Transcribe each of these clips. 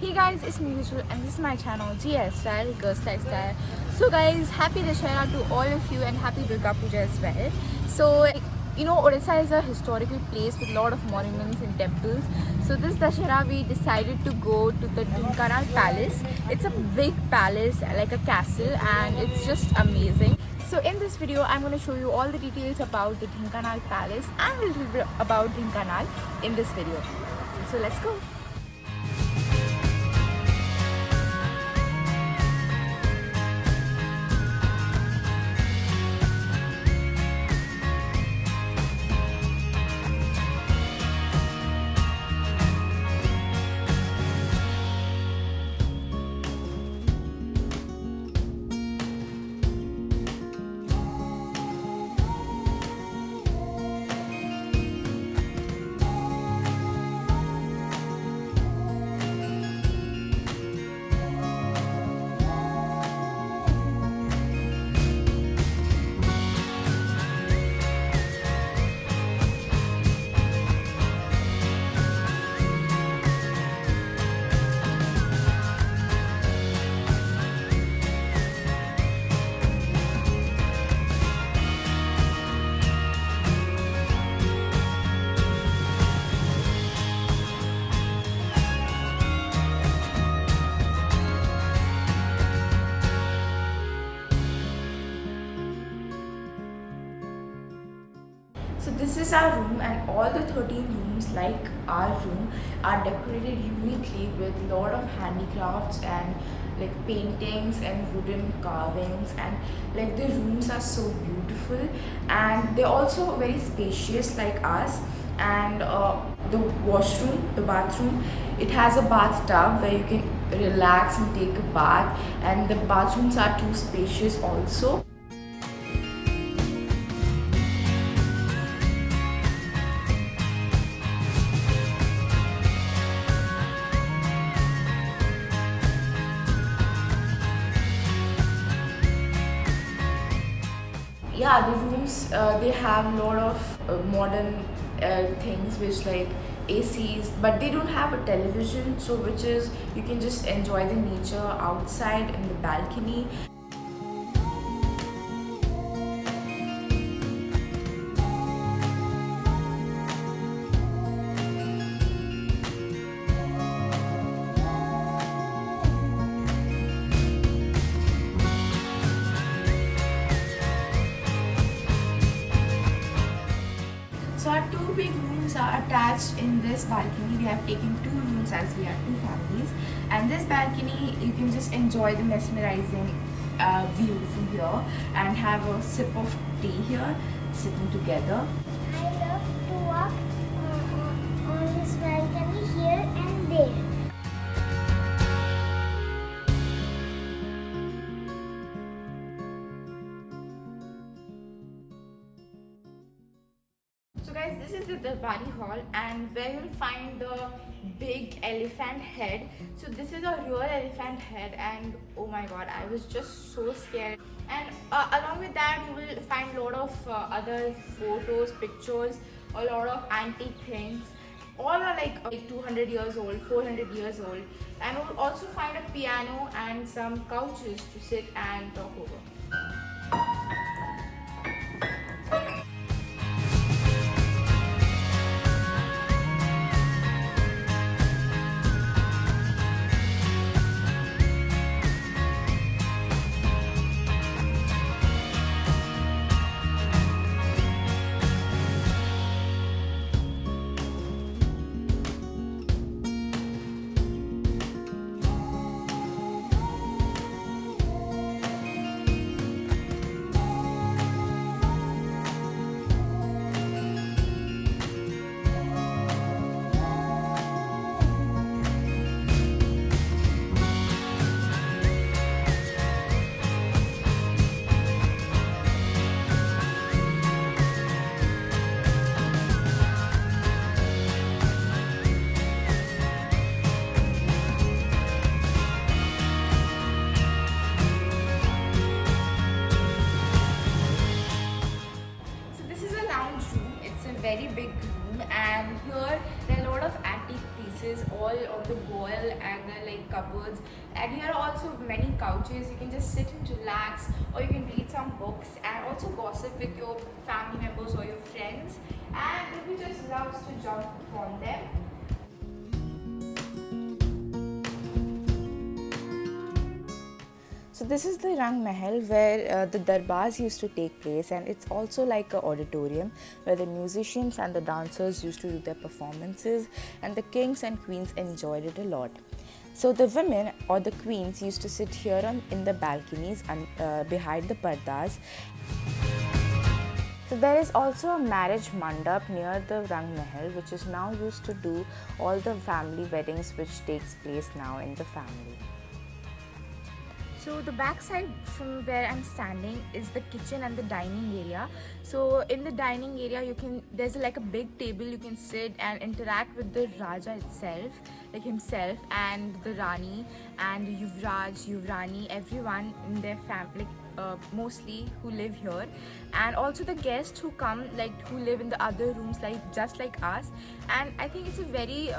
Hey guys, it's me Vishal and this is my channel GS Style Girls Lifestyle. So guys, happy Dussehra to all of you and happy Durga Puja as well. Odisha is a historical place with a lot of monuments and temples. So this Dussehra we decided to go to the Dhinkanal Palace. It's a big palace like a castle and it's just amazing. So in this video, I'm going to show you all the details about the Dhinkanal Palace and a little bit about Dhinkanal in this video. So let's go. So this is our room and all the 13 rooms like our room are decorated uniquely with a lot of handicrafts and like paintings and wooden carvings, and like the rooms are so beautiful and they're also very spacious like us. And the washroom, the bathroom, it has a bathtub where you can relax and take a bath, and the bathrooms are too spacious also. Yeah, the rooms they have a lot of modern things which like ACs, but they don't have a television, so which is you can just enjoy the nature outside in the balcony. So our two big rooms are attached in this balcony. We have taken two rooms as we are two families. And this balcony, you can just enjoy the mesmerizing view from here and have a sip of tea here, sitting together. I love to walk on this balcony here and there. So guys, this is the Darbari Hall and where you'll find the big elephant head. So this is a real elephant head and oh my god, I was just so scared. And along with that, you will find a lot of other photos, pictures, a lot of antique things. All are like 200 years old, 400 years old. And you'll also find a piano and some couches to sit and talk over. very big room, and here there are a lot of antique pieces all on the wall, and they're like cupboards, and here are also many couches. You can just sit and relax, or you can read some books and also gossip with your family members or your friends, and Ruby just loves to jump on them. So this is the Rang Mahal where the darbars used to take place, and it's also like an auditorium where the musicians and the dancers used to do their performances, and the kings and queens enjoyed it a lot. So the women or the queens used to sit here in the balconies and behind the pardas. So there is also a marriage mandap near the Rang Mahal, which is now used to do all the family weddings which takes place now in the family. So the back side from where I'm standing is the kitchen and the dining area. So in the dining area, there's like a big table you can sit and interact with the Raja itself, like himself, and the Rani and Yuvraj, Yuvrani, everyone in their family, mostly who live here, and also the guests who come, like who live in the other rooms, like just like us. And I think it's a very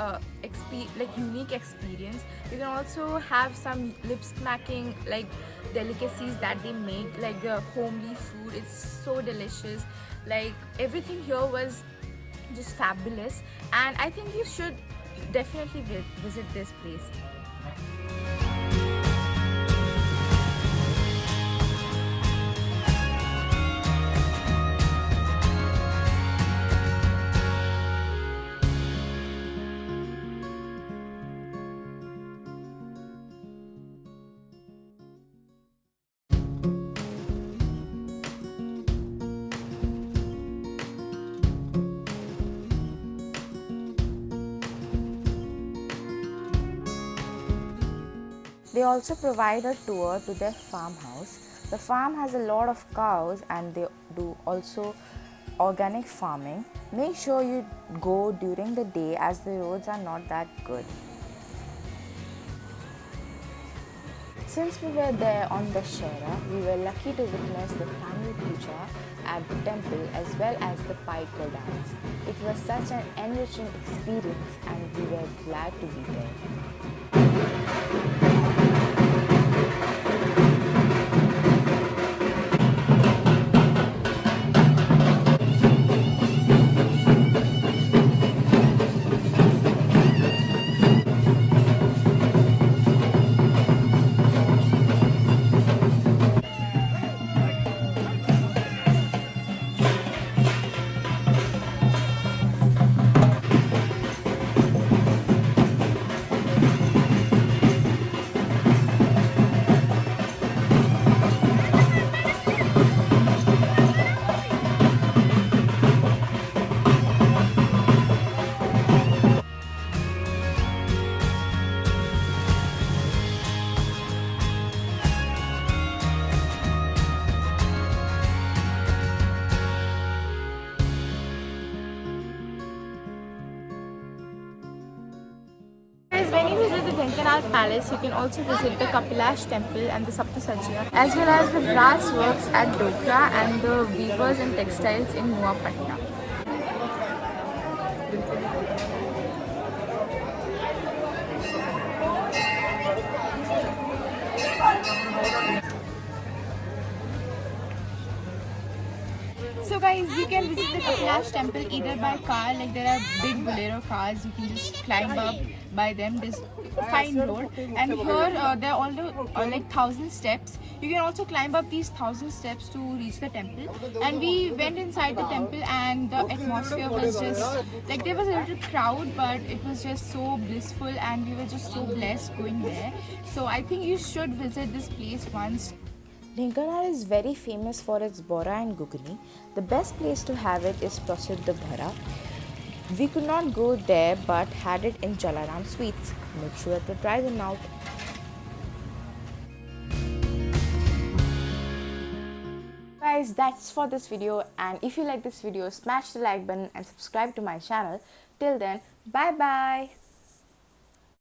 unique experience. You can also have some lip smacking like delicacies that they make, like the homely food. It's so delicious. Like everything here was just fabulous, and I think you should definitely visit this place. They also provide a tour to their farmhouse. The farm has a lot of cows, and they do also organic farming. Make sure you go during the day as the roads are not that good. Since we were there on Dussehra, we were lucky to witness the family puja at the temple as well as the Paiko dance. It was such an enriching experience, and we were glad to be there. When you visit the Dhenkanal Palace, you can also visit the Kapilash Temple and the Saptasachiya, as well as the brass works at Dokra and the weavers and textiles in Nuapatna. So guys, you can visit the Kapilash temple either by car, like there are big bolero cars, you can just climb up by them. There's a fine road, and here there are all the like 1,000 steps. You can also climb up these 1,000 steps to reach the temple. And we went inside the temple, and the atmosphere was just like, there was a little crowd, but it was just so blissful, and we were just so blessed going there. So I think you should visit this place once. Dhenkanal is very famous for its bora and gugni. The best place to have it is Prasiddha Bhara. We could not go there but had it in Jalaram Sweets. Make sure to try them out. Guys, that's for this video, and if you like this video, smash the like button and subscribe to my channel. Till then, bye bye.